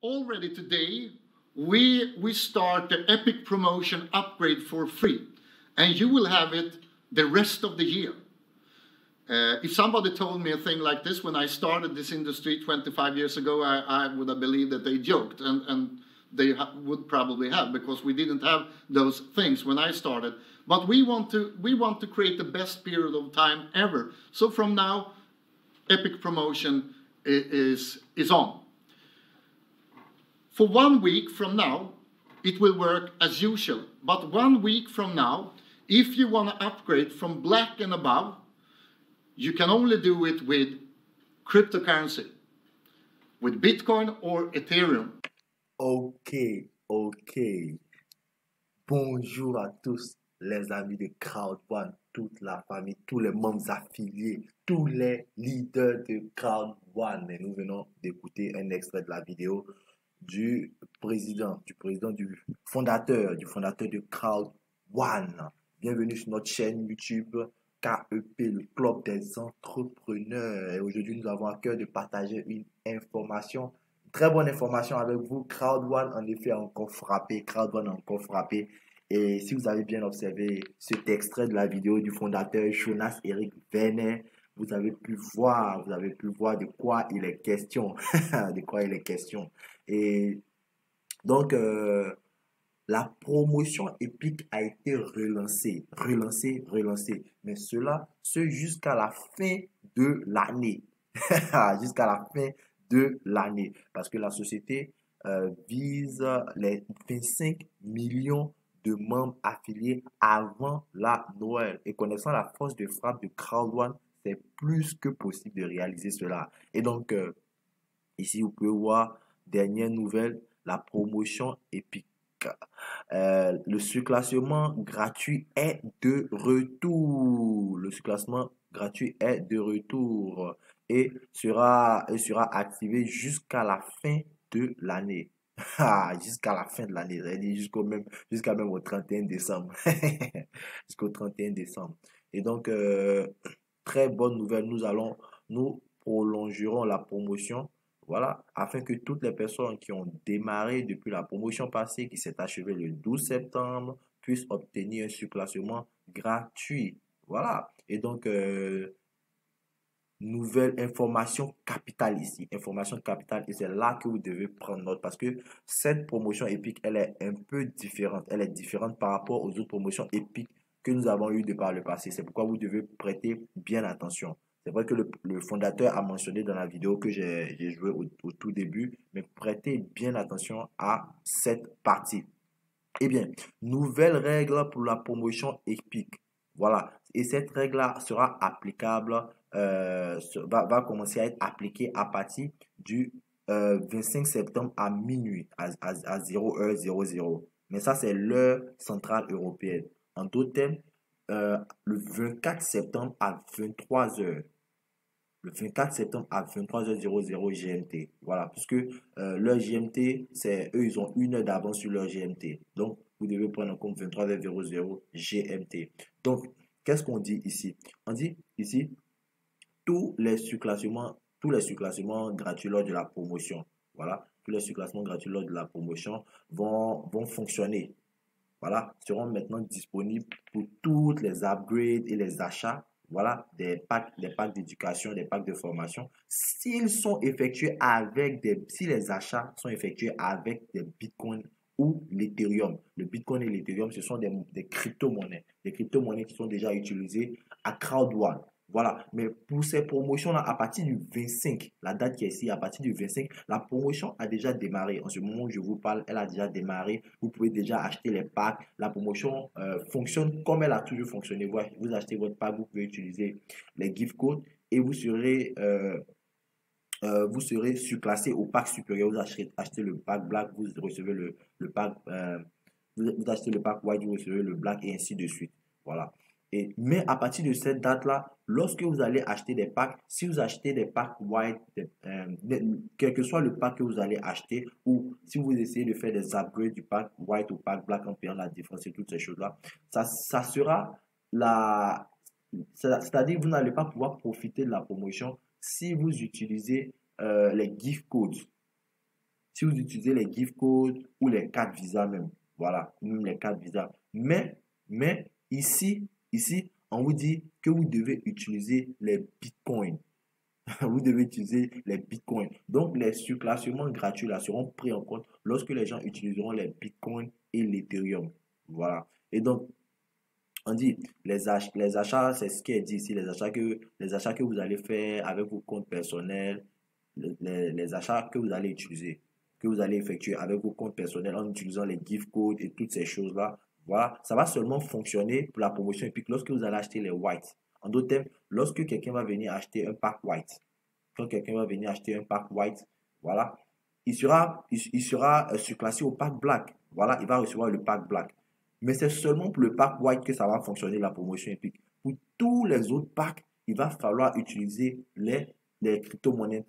already today, we start the Epic Promotion upgrade for free, and you will have it the rest of the year. If somebody told me a thing like this when I started this industry 25 years ago, I would have believed that they joked, and they would probably have, because we didn't have those things when I started. But we want to create the best period of time ever. So from now, Epic Promotion is on. For 1 week from now, it will work as usual. But 1 week from now, if you want to upgrade from black and above, you can only do it with cryptocurrency, with Bitcoin or Ethereum. Ok. Bonjour à tous les amis de Crowd1, toute la famille, tous les membres affiliés, tous les leaders de Crowd1. Et nous venons d'écouter un extrait de la vidéo du fondateur de Crowd1. Bienvenue sur notre chaîne YouTube KEP, le club des entrepreneurs. Et aujourd'hui, nous avons à cœur de partager une information, très bonne information avec vous. Crowd1, en effet, a encore frappé. Et si vous avez bien observé cet extrait de la vidéo du fondateur Jonas Erik Werner, vous avez pu voir de quoi il est question. Et donc, la promotion Epic a été relancée. Mais cela, c'est jusqu'à la fin de l'année. Jusqu'à la fin de l'année. Parce que la société vise les 25 millions de membres affiliés avant la Noël. Et connaissant la force de frappe de Crowd1, c'est plus que possible de réaliser cela. Et donc, ici, vous pouvez voir, dernière nouvelle, la promotion Epic. Le surclassement gratuit est de retour. Et sera activé jusqu'à la fin de l'année. Jusqu'à la fin de l'année, jusqu'à même au 31 décembre. Jusqu'au 31 décembre. Et donc, très bonne nouvelle, nous prolongerons la promotion. Voilà, afin que toutes les personnes qui ont démarré depuis la promotion passée, qui s'est achevée le 12 septembre, puissent obtenir un surclassement gratuit. Voilà. Et donc, nouvelle information capitale ici. Information capitale, et c'est là que vous devez prendre note, parce que cette promotion Epic, elle est un peu différente. Elle est différente par rapport aux autres promotions Epic que nous avons eues de par le passé. C'est pourquoi vous devez prêter bien attention. C'est vrai que le fondateur a mentionné dans la vidéo que j'ai joué au tout début, mais prêtez bien attention à cette partie. Eh bien, nouvelle règle pour la promotion Epic. Voilà. Et cette règle-là sera applicable, va commencer à être appliquée à partir du 25 septembre à minuit, à 0h00. Mais ça, c'est l'heure centrale européenne. En d'autres termes, le 24 septembre à 23h. Le 24 septembre à 23h00 GMT. Voilà, puisque leur GMT, eux, ils ont une heure d'avance sur leur GMT. Donc, vous devez prendre en compte 23h00 GMT. Donc, qu'est-ce qu'on dit ici? On dit ici, tous les surclassements gratuits lors de la promotion. Voilà, tous les surclassements gratuits lors de la promotion vont fonctionner. Voilà, seront maintenant disponibles pour toutes les upgrades et les achats. Voilà, des packs d'éducation, des packs de formation. Si les achats sont effectués avec des bitcoins ou l'Ethereum. Le bitcoin et l'Ethereum, ce sont des crypto-monnaies. Des crypto-monnaies qui sont déjà utilisées à Crowd1. Voilà, mais pour ces promotions-là, à partir du 25, la date qui est ici, à partir du 25, la promotion a déjà démarré. En ce moment où je vous parle, elle a déjà démarré. Vous pouvez déjà acheter les packs. La promotion fonctionne comme elle a toujours fonctionné. Vous achetez votre pack, vous pouvez utiliser les gift codes et vous serez surclassé au pack supérieur. Vous achetez le pack black, vous recevez le pack, vous achetez le pack white, vous recevez le black et ainsi de suite. Voilà. Mais à partir de cette date-là, lorsque vous allez acheter des packs, si vous achetez des packs white, quel que soit le pack que vous allez acheter, ou si vous essayez de faire des upgrades du pack white au pack black en payant la différence et toutes ces choses-là, ça sera c'est-à-dire que vous n'allez pas pouvoir profiter de la promotion si vous utilisez les gift codes. si vous utilisez les gift codes ou les cartes Visa même. Voilà, même les cartes Visa. Mais ici, on vous dit que vous devez utiliser les bitcoins. Vous devez utiliser les bitcoins. Donc, les surclassements gratuits là seront pris en compte lorsque les gens utiliseront les bitcoins et l'Ethereum. Voilà. Et donc, on dit les achats, c'est ce qui est dit ici, les achats que vous allez faire avec vos comptes personnels, les achats que vous allez utiliser, que vous allez effectuer avec vos comptes personnels en utilisant les gift codes et toutes ces choses-là. Voilà, ça va seulement fonctionner pour la promotion Epic lorsque vous allez acheter les whites. En d'autres termes, lorsque quelqu'un va venir acheter un pack white, quand quelqu'un va venir acheter un pack white, voilà, il sera surclassé au pack black. Voilà, il va recevoir le pack black. Mais c'est seulement pour le pack white que ça va fonctionner la promotion Epic. Pour tous les autres packs, il va falloir utiliser les crypto-monnaies,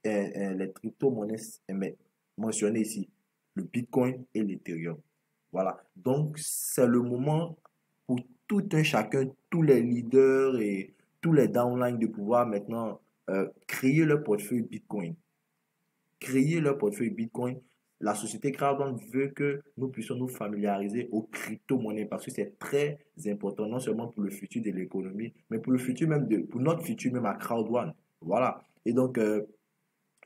les crypto-monnaies mentionnées ici, le Bitcoin et l'Ethereum. Voilà. Donc, c'est le moment pour tout un chacun, tous les leaders et tous les downlines de pouvoir maintenant créer leur portefeuille Bitcoin. Créer leur portefeuille Bitcoin. La société Crowdfund veut que nous puissions nous familiariser aux crypto-monnaies parce que c'est très important, non seulement pour le futur de l'économie, mais pour le futur même pour notre futur même à Crowdfund. Voilà. Et donc,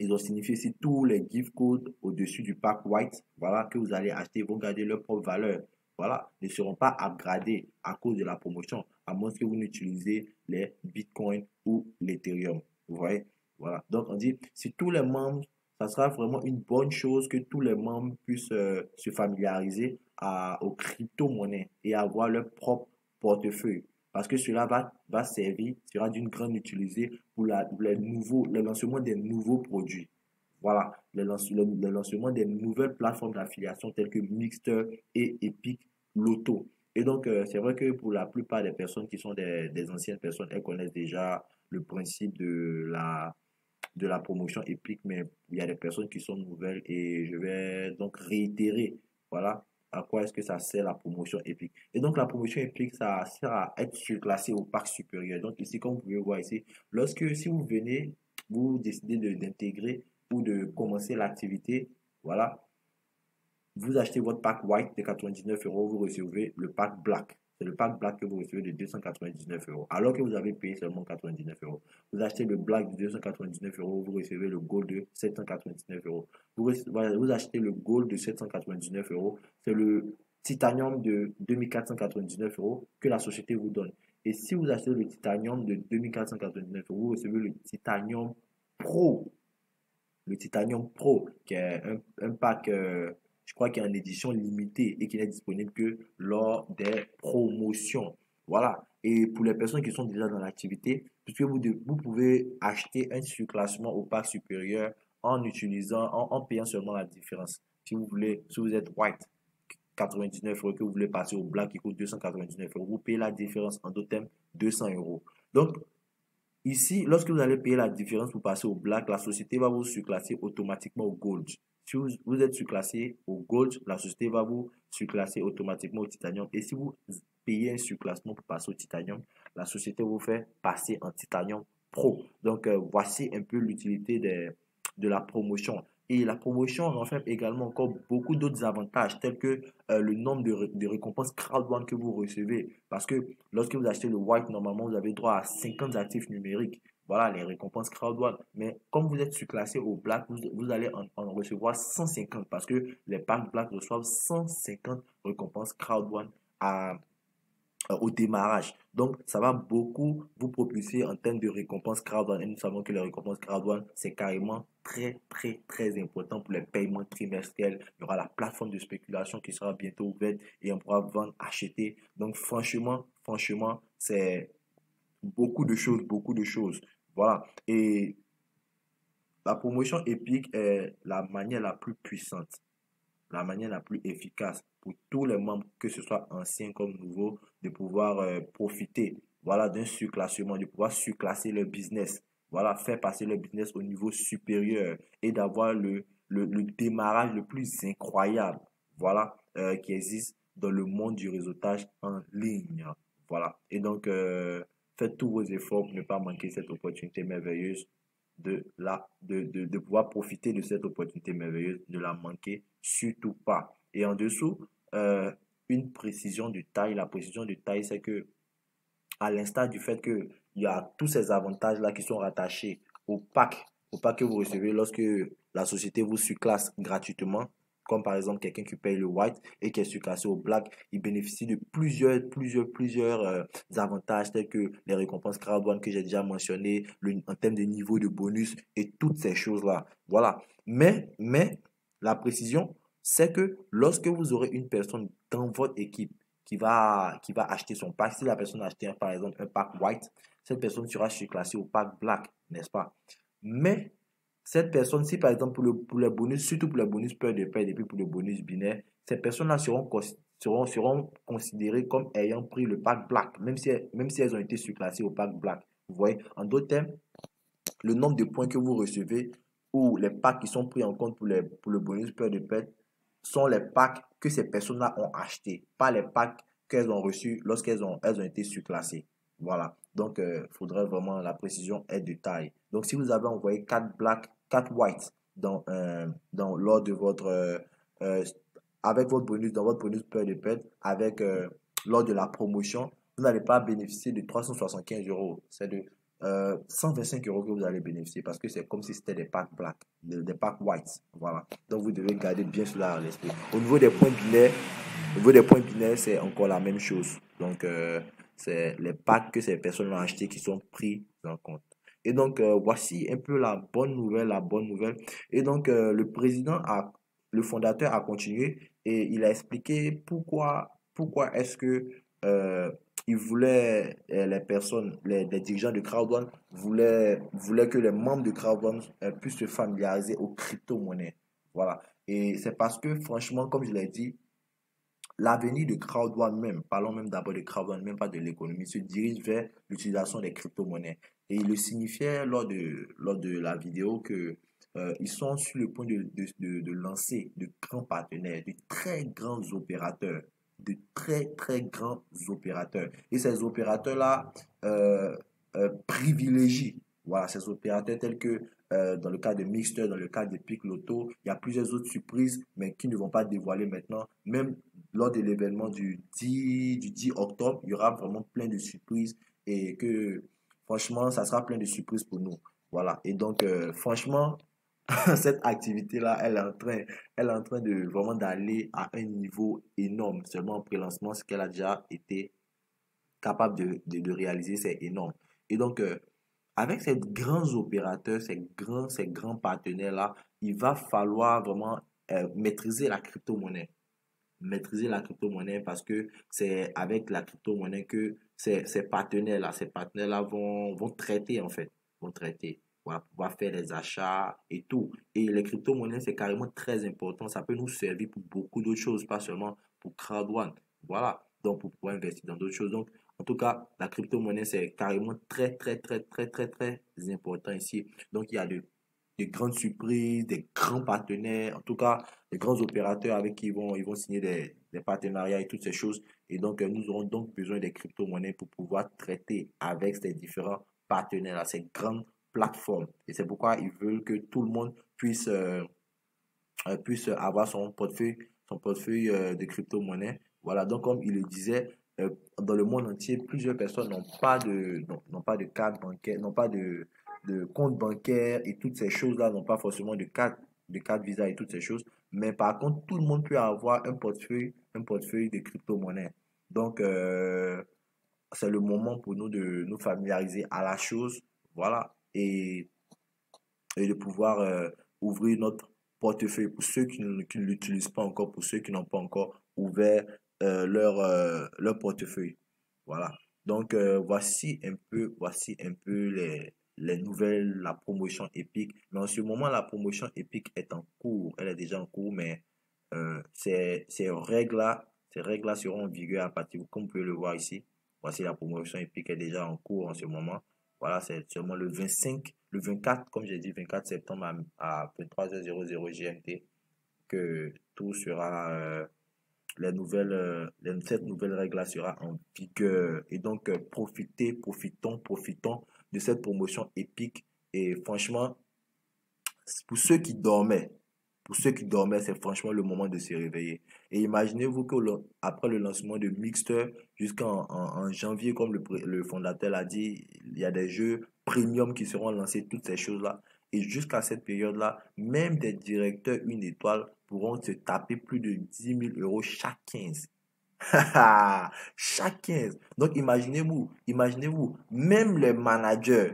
ils ont signifié ici tous les gift codes au-dessus du pack white, voilà, que vous allez acheter, vont garder leur propre valeur. Voilà, ne seront pas upgradés à cause de la promotion, à moins que vous n'utilisez les bitcoins ou l'Ethereum. Vous voyez? Voilà. Donc, on dit, si tous les membres, ça sera vraiment une bonne chose que tous les membres puissent se familiariser aux crypto-monnaies et avoir leur propre portefeuille. Parce que cela va servir, sera d'une grande utilité pour le lancement des nouveaux produits. Voilà, le lancement des nouvelles plateformes d'affiliation telles que Mixter et Epic Lotto. Et donc, c'est vrai que pour la plupart des personnes qui sont des anciennes personnes, elles connaissent déjà le principe de la promotion Epic, mais il y a des personnes qui sont nouvelles et je vais donc réitérer, voilà, à quoi est-ce que ça sert la promotion Epic. Et donc, la promotion Epic, ça sert à être surclassé au parc supérieur. Donc, ici, comme vous pouvez voir ici, si vous venez, vous décidez d'intégrer ou de commencer l'activité, voilà, vous achetez votre pack white de 99 euros, vous recevez le pack black. C'est le pack black que vous recevez de 299 euros, alors que vous avez payé seulement 99 euros. Vous achetez le black de 299 euros, vous recevez le gold de 799 euros. Vous achetez le gold de 799 euros, c'est le titanium de 2499 euros que la société vous donne. Et si vous achetez le titanium de 2499 euros, vous recevez le titanium pro. Le titanium pro, qui est un pack je crois qu'il est en édition limitée et qu'il est disponible que lors des promotions. Voilà. Et pour les personnes qui sont déjà dans l'activité, puisque vous pouvez acheter un surclassement au pack supérieur en payant seulement la différence. Si vous êtes white, 99 euros, que vous voulez passer au black qui coûte 299 euros, vous payez la différence en d'autres termes 200 euros. Donc, ici, lorsque vous allez payer la différence pour passer au black, la société va vous surclasser automatiquement au gold. Si vous êtes surclassé au gold, la société va vous surclasser automatiquement au titanium. Et si vous payez un surclassement pour passer au titanium, la société vous fait passer en titanium pro. Donc, voici un peu l'utilité de la promotion. Et la promotion renferme également encore beaucoup d'autres avantages, tels que le nombre de récompenses crowdfund que vous recevez. Parce que lorsque vous achetez le white, normalement, vous avez droit à 50 actifs numériques. Voilà les récompenses crowdfund. Mais comme vous êtes surclassé au black, vous allez en recevoir 150 parce que les packs black reçoivent 150 récompenses crowdfund au démarrage. Donc, ça va beaucoup vous propulser en termes de récompenses crowdfund. Et nous savons que les récompenses crowdfund, c'est carrément très, très, très important pour les paiements trimestriels. Il y aura la plateforme de spéculation qui sera bientôt ouverte et on pourra vendre, acheter. Donc, franchement, c'est beaucoup de choses, beaucoup de choses. Voilà. Et la promotion Epic est la manière la plus puissante, la manière la plus efficace pour tous les membres, que ce soit anciens comme nouveaux, de pouvoir profiter, voilà, d'un surclassement, de pouvoir surclasser leur business, voilà, faire passer leur business au niveau supérieur et d'avoir le démarrage le plus incroyable, voilà, qui existe dans le monde du réseautage en ligne. Voilà. Et donc, faites tous vos efforts pour ne pas manquer cette opportunité merveilleuse. de pouvoir profiter de cette opportunité merveilleuse, ne la manquer surtout pas. Et en dessous, une précision de taille. La précision de taille, c'est que à l'instar du fait qu'il y a tous ces avantages-là qui sont rattachés au pack que vous recevez lorsque la société vous surclasse gratuitement, comme par exemple quelqu'un qui paye le white et qui est surclassé au black, il bénéficie de plusieurs avantages tels que les récompenses crowd one que j'ai déjà mentionné, en termes de niveau de bonus et toutes ces choses-là. Voilà. Mais, la précision, c'est que lorsque vous aurez une personne dans votre équipe qui va acheter son pack. Si la personne a acheté par exemple un pack white, cette personne sera surclassée au pack black, n'est-ce pas? Mais cette personne, si par exemple pour les bonus, surtout pour les bonus peur de paix et puis pour le bonus binaire, ces personnes-là seront considérées comme ayant pris le pack black, même si elles ont été surclassées au pack black. Vous voyez, en d'autres termes, le nombre de points que vous recevez ou les packs qui sont pris en compte pour le bonus peur de pète sont les packs que ces personnes-là ont achetés, pas les packs qu'elles ont reçus elles ont été surclassées. Voilà. Donc, il faudrait vraiment la précision est de taille. Donc, si vous avez envoyé 4 black, 4 white lors de euh, avec votre bonus, dans votre bonus peur de pète, lors de la promotion, vous n'allez pas bénéficier de 375 euros. C'est de 125 euros que vous allez bénéficier parce que c'est comme si c'était des packs black, des packs white. Voilà. Donc vous devez garder bien cela à l'esprit. Au niveau des points binaires, c'est encore la même chose. Donc c'est les packs que ces personnes ont achetés qui sont pris en compte. Et donc voici un peu la bonne nouvelle, la bonne nouvelle. Et donc le fondateur a continué et il a expliqué pourquoi est-ce que il voulait, les personnes, les dirigeants de Crowd1 voulaient que les membres de Crowd1 puissent se familiariser aux crypto-monnaies. Voilà. Et c'est parce que, franchement, comme je l'ai dit, l'avenir de Crowd1 même, parlons même d'abord de Crowd1, même pas de l'économie, se dirige vers l'utilisation des crypto-monnaies. Et il le signifiait lors de la vidéo que ils sont sur le point de lancer de grands partenaires, de très grands opérateurs, de très grands opérateurs. Et ces opérateurs-là privilégient, voilà, ces opérateurs tels que dans le cas de Mixter, dans le cas de Pic Lotto, il y a plusieurs autres surprises, mais qui ne vont pas dévoiler maintenant. Même lors de l'événement du 10 octobre, il y aura vraiment plein de surprises et que franchement, ça sera plein de surprises pour nous. Voilà. Et donc, franchement, cette activité-là, elle est en train de vraiment d'aller à un niveau énorme. Seulement en pré-lancement, ce qu'elle a déjà été capable de réaliser, c'est énorme. Et donc, avec ces grands opérateurs, ces grands partenaires-là, il va falloir vraiment maîtriser la crypto-monnaie. Maîtriser la crypto-monnaie parce que c'est avec la crypto-monnaie que ces partenaires-là vont traiter en fait, vont traiter, pour pouvoir faire des achats et tout. Et les crypto-monnaies, c'est carrément très important. Ça peut nous servir pour beaucoup d'autres choses, pas seulement pour Crowd1. Voilà, donc pour pouvoir investir dans d'autres choses. Donc, en tout cas, la crypto-monnaie, c'est carrément très important ici. Donc, il y a de grandes surprises, des grands partenaires, en tout cas, des grands opérateurs avec qui ils vont signer des partenariats et toutes ces choses. Et donc, nous aurons donc besoin des crypto-monnaies pour pouvoir traiter avec ces différents partenaires, ces grandes plateformes. Et c'est pourquoi ils veulent que tout le monde puisse avoir son portefeuille de crypto-monnaie. Voilà, donc comme il le disait, dans le monde entier, plusieurs personnes n'ont pas de carte bancaire, n'ont pas de compte bancaire et toutes ces choses-là, n'ont pas forcément de carte Visa et toutes ces choses. Mais par contre, tout le monde peut avoir un portefeuille de crypto-monnaie. Donc, c'est le moment pour nous de nous familiariser à la chose. Voilà. Et de pouvoir ouvrir notre portefeuille pour ceux qui ne l'utilisent pas encore, pour ceux qui n'ont pas encore ouvert leur portefeuille. Voilà. Donc, voici un peu les nouvelles, la promotion Epic. Mais en ce moment, la promotion Epic est en cours. Elle est déjà en cours, mais ces règles-là seront en vigueur à partir, comme vous pouvez le voir ici. Voici la promotion Epic est déjà en cours en ce moment. Voilà, c'est seulement le 24, comme j'ai dit, 24 septembre à 23h00 GMT que tout sera, cette nouvelle règle-là sera en vigueur. Et donc, profitons de cette promotion épique Et franchement, pour ceux qui dormaient, c'est franchement le moment de se réveiller. Et imaginez-vous que après le lancement de Mixter, en janvier, comme le fondateur l'a dit, il y a des jeux premium qui seront lancés, toutes ces choses-là. Et jusqu'à cette période-là, même des directeurs une étoile pourront se taper plus de 10 000 € chaque 15. Chaque 15. Donc imaginez-vous, même les managers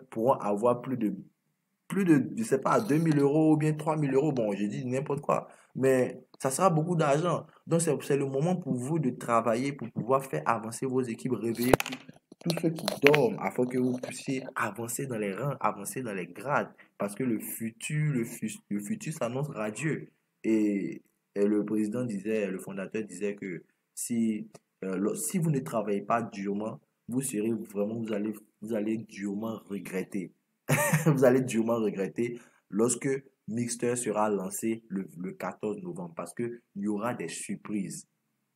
pourront avoir je sais pas, 2 000 € ou bien 3 000 €. Bon, j'ai dit n'importe quoi. Mais ça sera beaucoup d'argent. Donc, c'est le moment pour vous de travailler pour pouvoir faire avancer vos équipes, réveiller tous ceux qui dorment afin que vous puissiez avancer dans les rangs, avancer dans les grades. Parce que le futur s'annonce radieux. Et le président disait, le fondateur disait que si vous ne travaillez pas durement, vous allez durement regretter. Vous allez durement regretter lorsque Mixter sera lancé le 14 novembre parce qu'il y aura des surprises.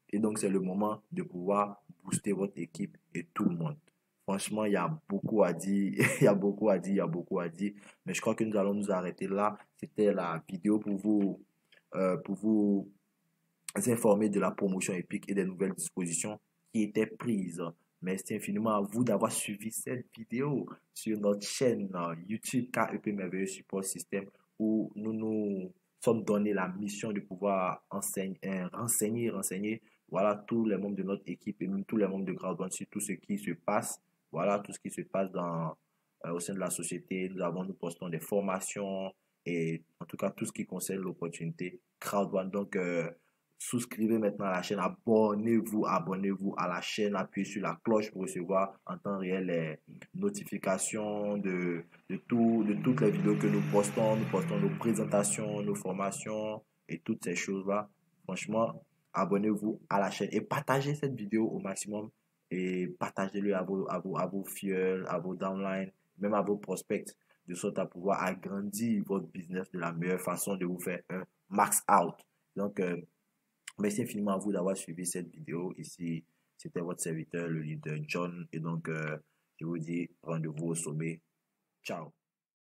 Et donc, c'est le moment de pouvoir booster votre équipe et tout le monde. Franchement, il y a beaucoup à dire, il y a beaucoup à dire, il y a beaucoup à dire. Mais je crois que nous allons nous arrêter là. C'était la vidéo pour vous informer de la promotion Epic et des nouvelles dispositions qui étaient prises. Merci infiniment à vous d'avoir suivi cette vidéo sur notre chaîne YouTube KEP Merveilleux Support System où nous nous sommes donné la mission de pouvoir renseigner voilà, tous les membres de notre équipe et même tous les membres de Crowd1 sur tout ce qui se passe. Voilà, tout ce qui se passe au sein de la société. Nous postons des formations et en tout cas tout ce qui concerne l'opportunité Crowd1. Donc, souscrivez maintenant à la chaîne, abonnez-vous à la chaîne, appuyez sur la cloche pour recevoir en temps réel les notifications de toutes les vidéos que nous postons. Nous postons nos présentations, nos formations et toutes ces choses-là. Franchement, abonnez-vous à la chaîne et partagez cette vidéo au maximum et partagez-le à vos fioles, à vos downlines, même à vos prospects, de sorte à pouvoir agrandir votre business de la meilleure façon, de vous faire un max out. Donc, merci infiniment à vous d'avoir suivi cette vidéo. Ici, c'était votre serviteur, le leader John. Et donc, je vous dis rendez-vous au sommet. Ciao.